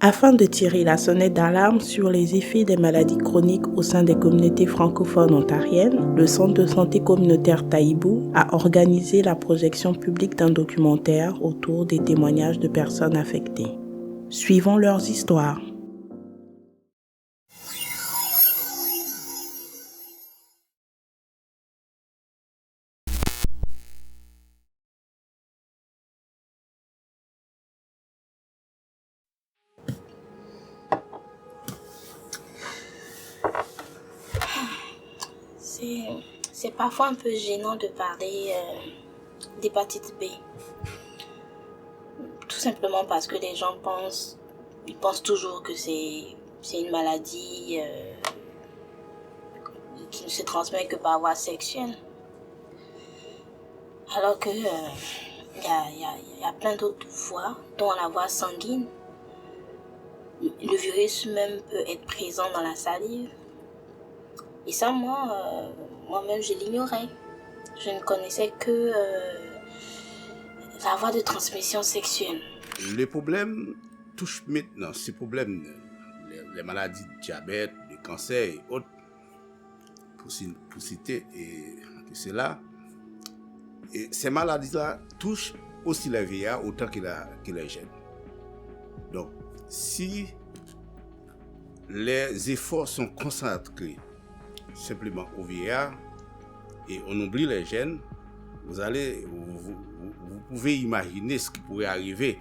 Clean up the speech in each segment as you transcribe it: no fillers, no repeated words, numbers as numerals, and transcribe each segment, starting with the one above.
Afin de tirer la sonnette d'alarme sur les effets des maladies chroniques au sein des communautés francophones ontariennes, le Centre de santé communautaire Taïbou a organisé la projection publique d'un documentaire autour des témoignages de personnes affectées. Suivons leurs histoires. C'est parfois un peu gênant de parler d'hépatite B. Tout simplement parce que les gens pensent toujours que c'est une maladie qui ne se transmet que par voie sexuelle. Alors que y a plein d'autres voies, dont la voie sanguine. Le virus même peut être présent dans la salive. Et ça, moi-même, je l'ignorais. Je ne connaissais que la voie de transmission sexuelle. Les problèmes touchent maintenant, ces problèmes, les maladies de diabète, le cancer et autres, pour citer, et c'est là. Et ces maladies-là touchent aussi les vieillards autant que les jeunes. Donc, si les efforts sont concentrés simplement aux vieillards et on oublie les jeunes, vous pouvez imaginer ce qui pourrait arriver.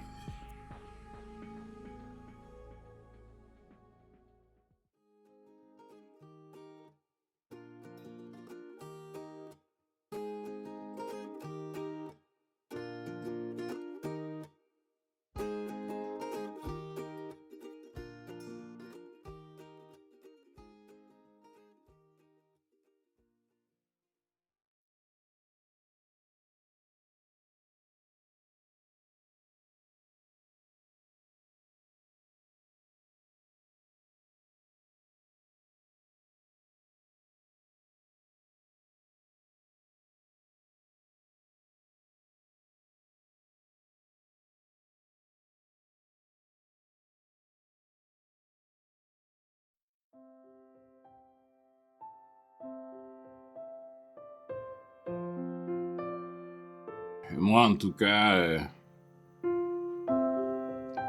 Moi, en tout cas,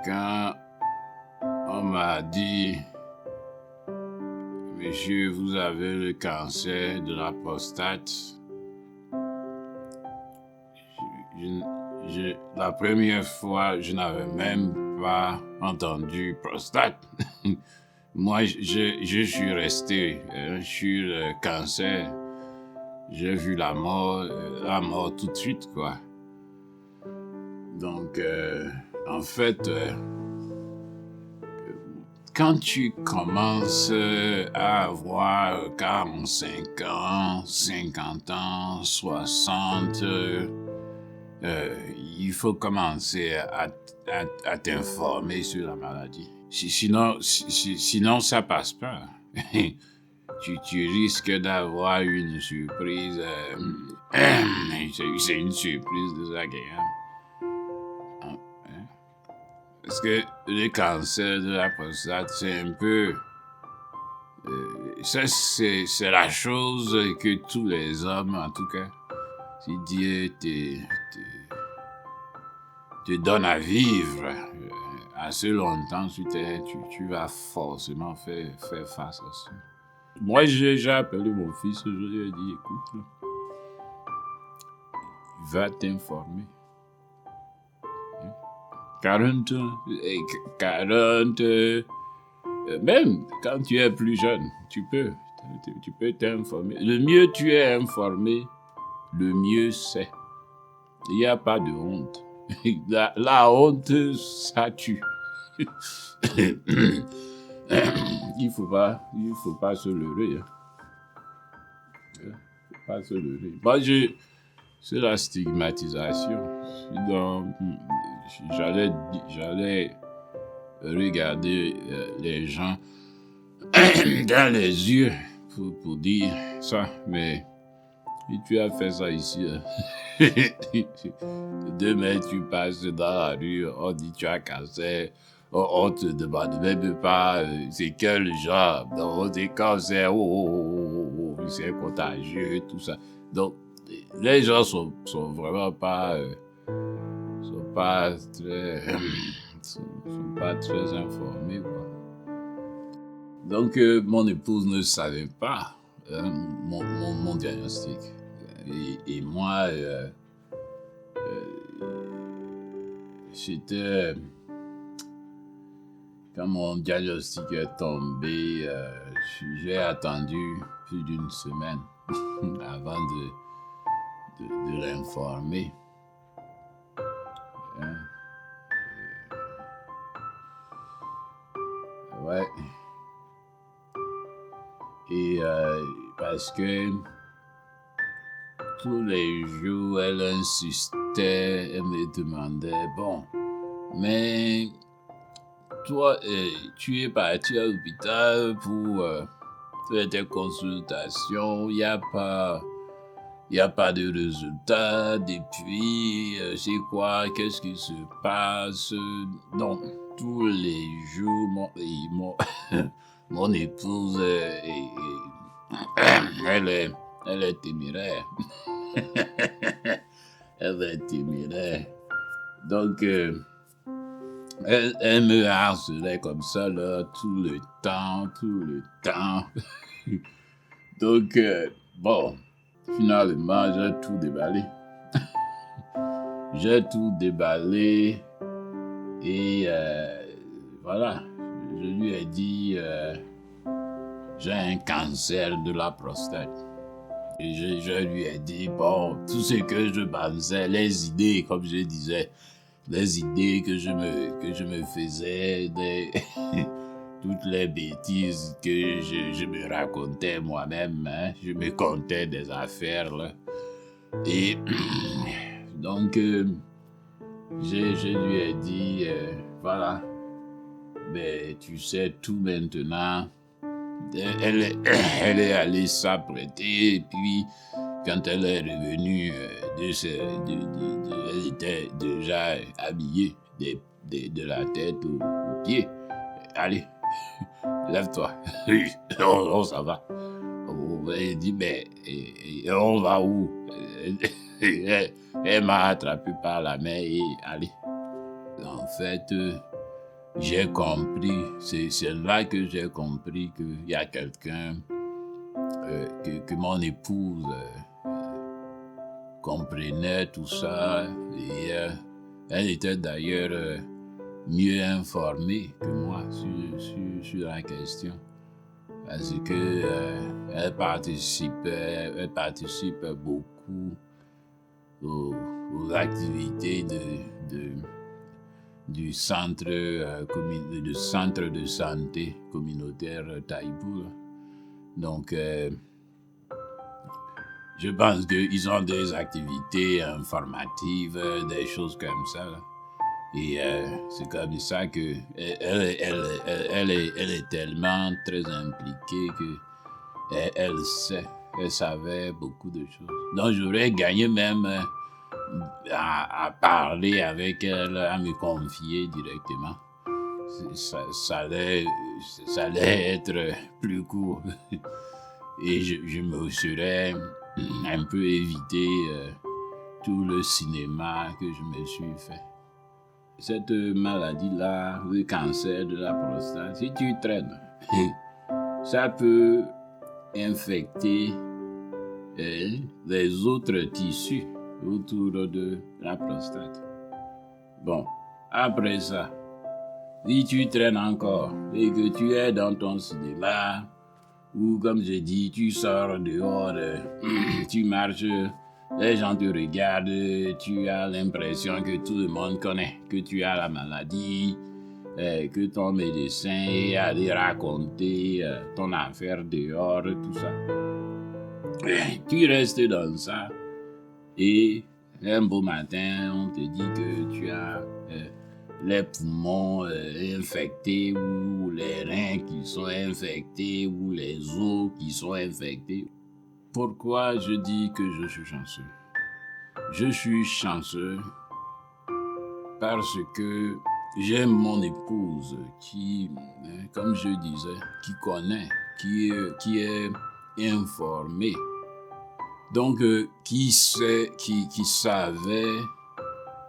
quand on m'a dit « Monsieur, vous avez le cancer de la prostate », la première fois, je n'avais même pas entendu prostate. Moi, je suis resté sur le cancer. J'ai vu la mort tout de suite, quoi. Donc, en fait, quand tu commences à avoir 45 ans, 50 ans, 60, il faut commencer à t'informer sur la maladie. Sinon ça passe pas. Tu risques d'avoir une surprise. C'est une surprise désagréable. Parce que le cancer de la prostate, c'est un peu... ça, c'est la chose que tous les hommes, en tout cas, si Dieu te donne à vivre assez longtemps, tu vas forcément faire face à ça. Moi, j'ai appelé mon fils, je lui ai dit, écoute, va t'informer. 40, même quand tu es plus jeune, tu peux t'informer. Le mieux tu es informé, le mieux c'est. Il n'y a pas de honte. La honte, ça tue. Il faut pas se leurrer. Pas se leurrer. Moi, c'est la stigmatisation. Donc, j'allais regarder les gens dans les yeux pour dire ça, mais si tu as fait ça ici, demain tu passes dans la rue, on dit tu as cancer, On te demande même pas c'est quel genre. Donc, c'est cancer, c'est contagieux, tout ça. Donc, les gens sont vraiment pas sont pas très informés, quoi. Donc, mon épouse ne savait pas mon diagnostic. Et moi, j'étais... Quand mon diagnostic est tombé, j'ai attendu plus d'une semaine avant de l'informer. Hein? Ouais. Et parce que tous les jours, elle insistait, elle me demandait, bon, mais toi, tu es parti à l'hôpital pour faire tes consultations, il n'y a pas de résultat depuis, c'est quoi, qu'est-ce qui se passe? Donc, tous les jours, mon épouse, elle est téméraire. Elle est téméraire. Donc, elle me harcelait comme ça, là, tout le temps. Donc, bon, finalement, j'ai tout déballé. Et voilà, je lui ai dit, j'ai un cancer de la prostate. Et je lui ai dit, bon, tout ce que je pensais, les idées, comme je disais, les idées que je me faisais, toutes les bêtises que je me racontais moi-même, hein, je me contais des affaires, là. Et donc, je lui ai dit, voilà, mais tu sais tout maintenant. Elle est allée s'apprêter, et puis quand elle est revenue, elle était déjà habillée de la tête aux pieds. Allez, lève-toi, on s'en va. Elle dit, mais on va où? Elle m'a attrapé par la main et allez. En fait, j'ai compris, c'est là que j'ai compris qu'il y a quelqu'un, que mon épouse comprenait tout ça, et elle était d'ailleurs mieux informée que moi sur la question, parce que elle participe beaucoup aux activités du centre de santé communautaire Taïbou. Donc, je pense qu'ils ont des activités informatives, des choses comme ça. Là. Et c'est comme ça que elle est tellement très impliquée que elle savait beaucoup de choses. Donc, j'aurais gagné même à parler avec elle, à me confier directement. Ça allait être plus court. Et je me serais un peu évité tout le cinéma que je me suis fait. Cette maladie-là, le cancer de la prostate, si tu traînes, ça peut infecter les autres tissus autour de la prostate. Bon, après ça, si tu traînes encore et que tu es dans ton cinéma, ou comme je dis, tu sors dehors, tu marches, les gens te regardent, tu as l'impression que tout le monde connaît, que tu as la maladie, que ton médecin est allé raconter ton affaire dehors, tout ça. Tu restes dans ça et un beau matin, on te dit que tu as les poumons infectés ou les reins qui sont infectés ou les os qui sont infectés. Pourquoi je dis que je suis chanceux? Je suis chanceux parce que j'ai mon épouse qui, comme je disais, qui connaît, qui est informée. Donc, qui sait, qui savait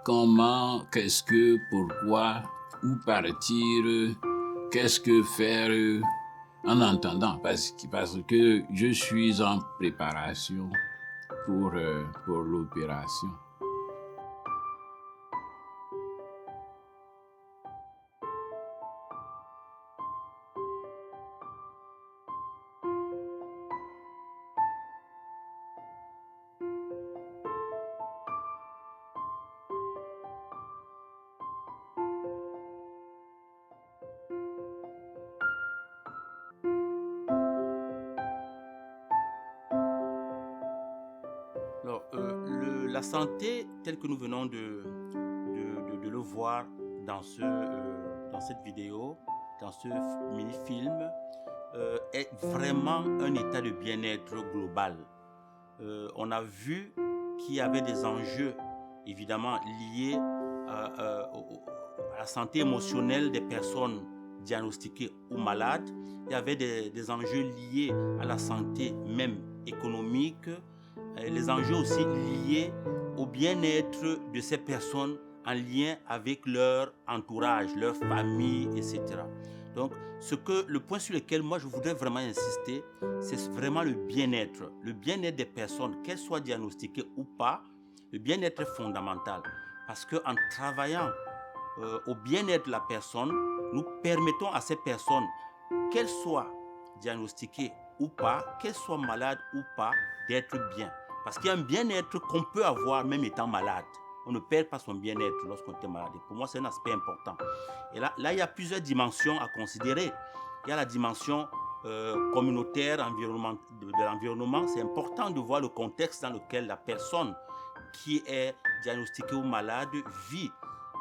comment, qu'est-ce que, pourquoi, où partir, qu'est-ce que faire en entendant, parce que je suis en préparation pour l'opération. Alors, la santé, telle que nous venons de le voir dans cette vidéo, dans ce mini-film, est vraiment un état de bien-être global. On a vu qu'il y avait des enjeux, évidemment, liés à la santé émotionnelle des personnes diagnostiquées ou malades. Il y avait des enjeux liés à la santé même économique, les enjeux aussi liés au bien-être de ces personnes en lien avec leur entourage, leur famille, etc. Donc, le point sur lequel moi je voudrais vraiment insister, c'est vraiment le bien-être des personnes, qu'elles soient diagnostiquées ou pas. Le bien-être est fondamental parce qu'en travaillant au bien-être de la personne, nous permettons à ces personnes, qu'elles soient diagnostiquées ou pas, qu'elles soient malades ou pas, d'être bien. Parce qu'il y a un bien-être qu'on peut avoir même étant malade. On ne perd pas son bien-être lorsqu'on est malade. Et pour moi, c'est un aspect important. Et là, il y a plusieurs dimensions à considérer. Il y a la dimension communautaire, de l'environnement. C'est important de voir le contexte dans lequel la personne qui est diagnostiquée ou malade vit.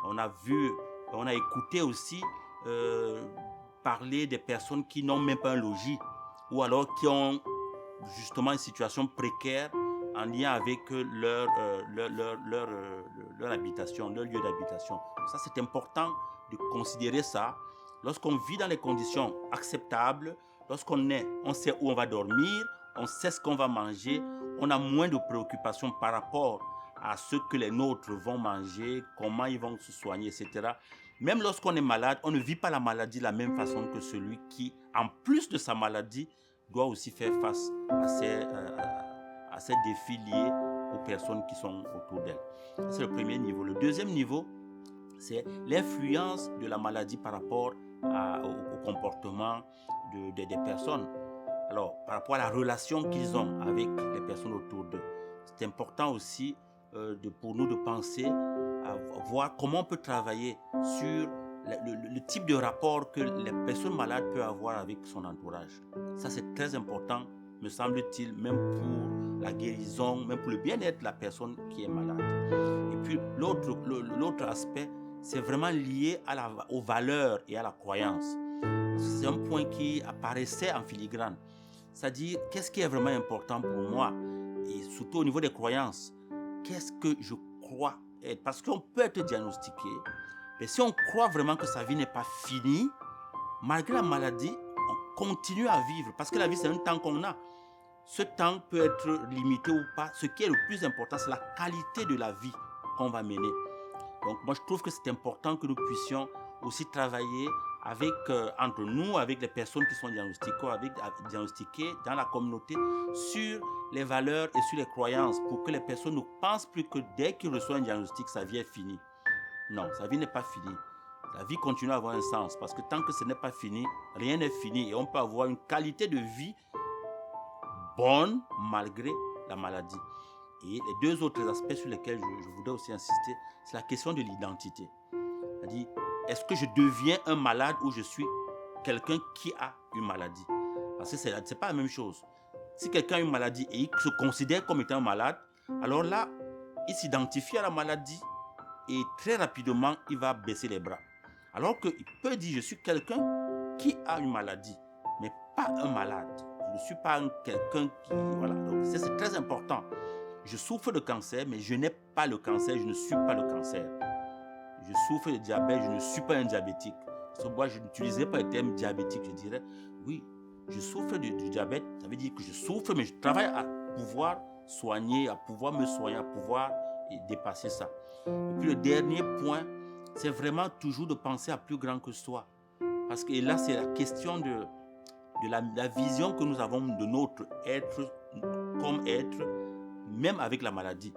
On a écouté aussi parler des personnes qui n'ont même pas un logis ou alors qui ont justement une situation précaire en lien avec leur habitation, leur lieu d'habitation. Ça, c'est important de considérer ça. Lorsqu'on vit dans les conditions acceptables, on sait où on va dormir, on sait ce qu'on va manger, on a moins de préoccupations par rapport à ce que les nôtres vont manger, comment ils vont se soigner, etc. Même lorsqu'on est malade, on ne vit pas la maladie de la même façon que celui qui, en plus de sa maladie, doit aussi faire face à ces défis liés aux personnes qui sont autour d'elle. C'est le premier niveau. Le deuxième niveau, c'est l'influence de la maladie par rapport au comportement des personnes. Alors, par rapport à la relation qu'ils ont avec les personnes autour d'eux. C'est important aussi pour nous de penser à voir comment on peut travailler sur le type de rapport que les personnes malades peuvent avoir avec son entourage. Ça, c'est très important, me semble-t-il, même pour la guérison, même pour le bien-être de la personne qui est malade. Et puis, l'autre aspect, c'est vraiment lié aux valeurs et à la croyance. C'est un point qui apparaissait en filigrane. C'est-à-dire, qu'est-ce qui est vraiment important pour moi? Et surtout au niveau des croyances. Qu'est-ce que je crois être? Parce qu'on peut être diagnostiqué, mais si on croit vraiment que sa vie n'est pas finie, malgré la maladie, on continue à vivre. Parce que la vie, c'est un temps qu'on a. Ce temps peut être limité ou pas. Ce qui est le plus important, c'est la qualité de la vie qu'on va mener. Donc, moi, je trouve que c'est important que nous puissions aussi travailler entre nous, avec les personnes qui sont diagnostiquées dans la communauté, sur les valeurs et sur les croyances, pour que les personnes ne pensent plus que dès qu'ils reçoivent un diagnostic, sa vie est finie. Non, sa vie n'est pas finie. La vie continue à avoir un sens, parce que tant que ce n'est pas fini, rien n'est fini. Et on peut avoir une qualité de vie bonne malgré la maladie. Et les deux autres aspects sur lesquels je voudrais aussi insister, c'est la question de l'identité. C'est-à-dire, est-ce que je deviens un malade ou je suis quelqu'un qui a une maladie? Parce que ce n'est pas la même chose. Si quelqu'un a une maladie et il se considère comme étant malade, alors là, il s'identifie à la maladie et très rapidement, il va baisser les bras. Alors qu'il peut dire, je suis quelqu'un qui a une maladie, mais pas un malade. Je ne suis pas quelqu'un qui... Voilà, donc c'est très important. Je souffre de cancer, mais je n'ai pas le cancer, je ne suis pas le cancer. je souffre de diabète, je ne suis pas un diabétique. Parce que moi, je n'utilisais pas le terme diabétique, je dirais, oui, je souffre du diabète, ça veut dire que je souffre, mais je travaille à pouvoir soigner, à pouvoir me soigner, à pouvoir dépasser ça. Et puis le dernier point, c'est vraiment toujours de penser à plus grand que soi. Parce que là, c'est la question de la vision que nous avons de notre être comme être, même avec la maladie.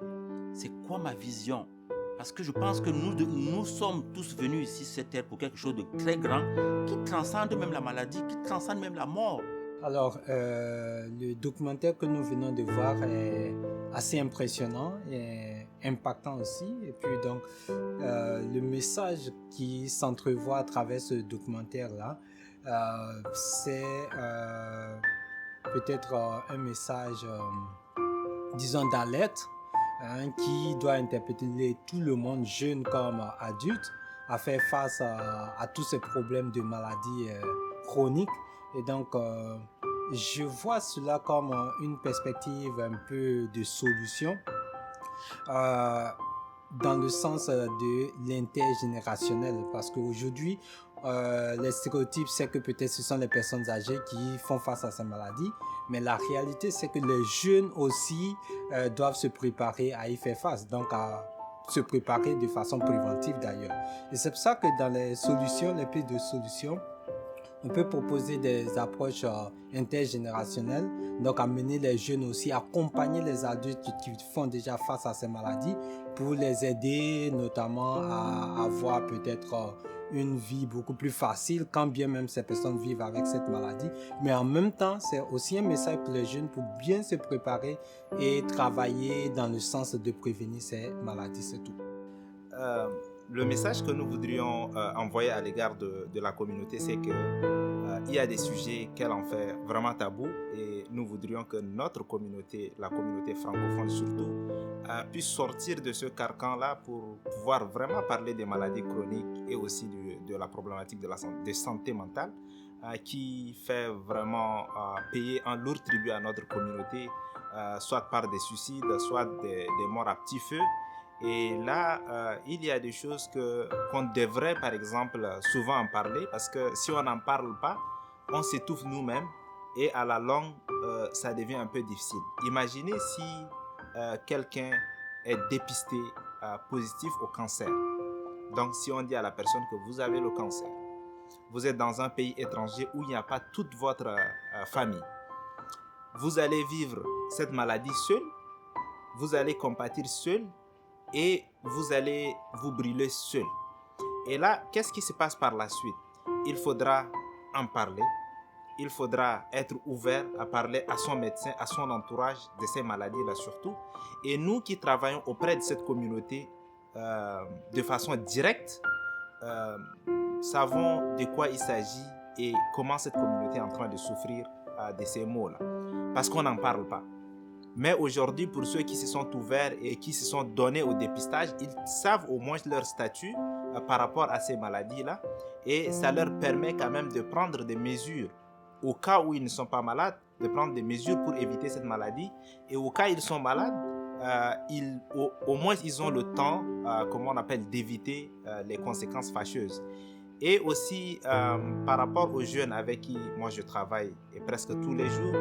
C'est quoi ma vision? Parce que je pense que nous sommes tous venus ici sur cette terre pour quelque chose de très grand, qui transcende même la maladie, qui transcende même la mort. Alors, le documentaire que nous venons de voir est assez impressionnant et impactant aussi. Et puis donc, le message qui s'entrevoit à travers ce documentaire-là, c'est peut-être un message, disons, d'alerte, qui doit interpeller tout le monde, jeune comme adulte, à faire face à tous ces problèmes de maladies chroniques. Et donc, je vois cela comme une perspective un peu de solution, dans le sens de l'intergénérationnel, parce qu'aujourd'hui, les stéréotypes, c'est que peut-être ce sont les personnes âgées qui font face à ces maladies, mais la réalité, c'est que les jeunes aussi doivent se préparer à y faire face, donc à se préparer de façon préventive d'ailleurs. Et c'est pour ça que dans les solutions, les pistes de solutions, on peut proposer des approches intergénérationnelles, donc amener les jeunes aussi, accompagner les adultes qui font déjà face à ces maladies pour les aider notamment à avoir peut-être une vie beaucoup plus facile quand bien même ces personnes vivent avec cette maladie. Mais en même temps, c'est aussi un message pour les jeunes pour bien se préparer et travailler dans le sens de prévenir ces maladies, c'est tout. Le message que nous voudrions envoyer à l'égard de la communauté, c'est qu'il y a des sujets qu'elle en fait vraiment tabou, et nous voudrions que notre communauté, la communauté francophone surtout, puisse sortir de ce carcan-là pour pouvoir vraiment parler des maladies chroniques et aussi de la problématique de santé mentale, qui fait vraiment payer un lourd tribut à notre communauté, soit par des suicides, soit des morts à petit feu. Et là, il y a des choses qu'on devrait, par exemple, souvent en parler, parce que si on n'en parle pas, on s'étouffe nous-mêmes et à la longue, ça devient un peu difficile. Imaginez si quelqu'un est dépisté positif au cancer. Donc, si on dit à la personne que vous avez le cancer, vous êtes dans un pays étranger où il n'y a pas toute votre famille, vous allez vivre cette maladie seul, vous allez compatir seul, et vous allez vous brûler seul. Et là, qu'est-ce qui se passe par la suite? Il faudra en parler. Il faudra être ouvert à parler à son médecin, à son entourage de ces maladies-là surtout. Et nous qui travaillons auprès de cette communauté de façon directe, savons de quoi il s'agit et comment cette communauté est en train de souffrir de ces maux-là. Parce qu'on n'en parle pas. Mais aujourd'hui, pour ceux qui se sont ouverts et qui se sont donnés au dépistage, ils savent au moins leur statut par rapport à ces maladies-là. Et ça leur permet quand même de prendre des mesures au cas où ils ne sont pas malades, de prendre des mesures pour éviter cette maladie. Et au cas où ils sont malades, au moins ils ont le temps, comment on appelle, d'éviter les conséquences fâcheuses. Et aussi, par rapport aux jeunes avec qui moi je travaille et presque tous les jours,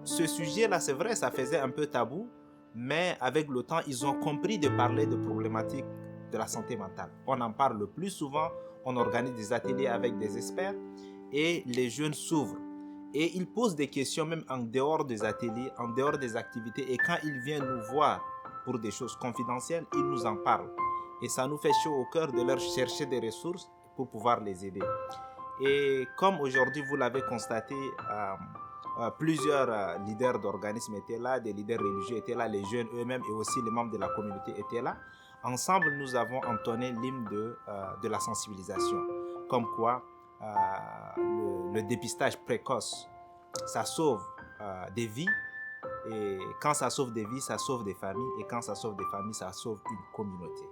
ce sujet-là, c'est vrai, ça faisait un peu tabou, mais avec le temps, ils ont compris de parler de problématiques de la santé mentale. On en parle le plus souvent, on organise des ateliers avec des experts et les jeunes s'ouvrent. Et ils posent des questions même en dehors des ateliers, en dehors des activités. Et quand ils viennent nous voir pour des choses confidentielles, ils nous en parlent. Et ça nous fait chaud au cœur de leur chercher des ressources pour pouvoir les aider. Et comme aujourd'hui, vous l'avez constaté, plusieurs leaders d'organismes étaient là, des leaders religieux étaient là, les jeunes eux-mêmes et aussi les membres de la communauté étaient là. Ensemble, nous avons entonné l'hymne de la sensibilisation. Comme quoi, le dépistage précoce, ça sauve des vies. Et quand ça sauve des vies, ça sauve des familles. Et quand ça sauve des familles, ça sauve une communauté.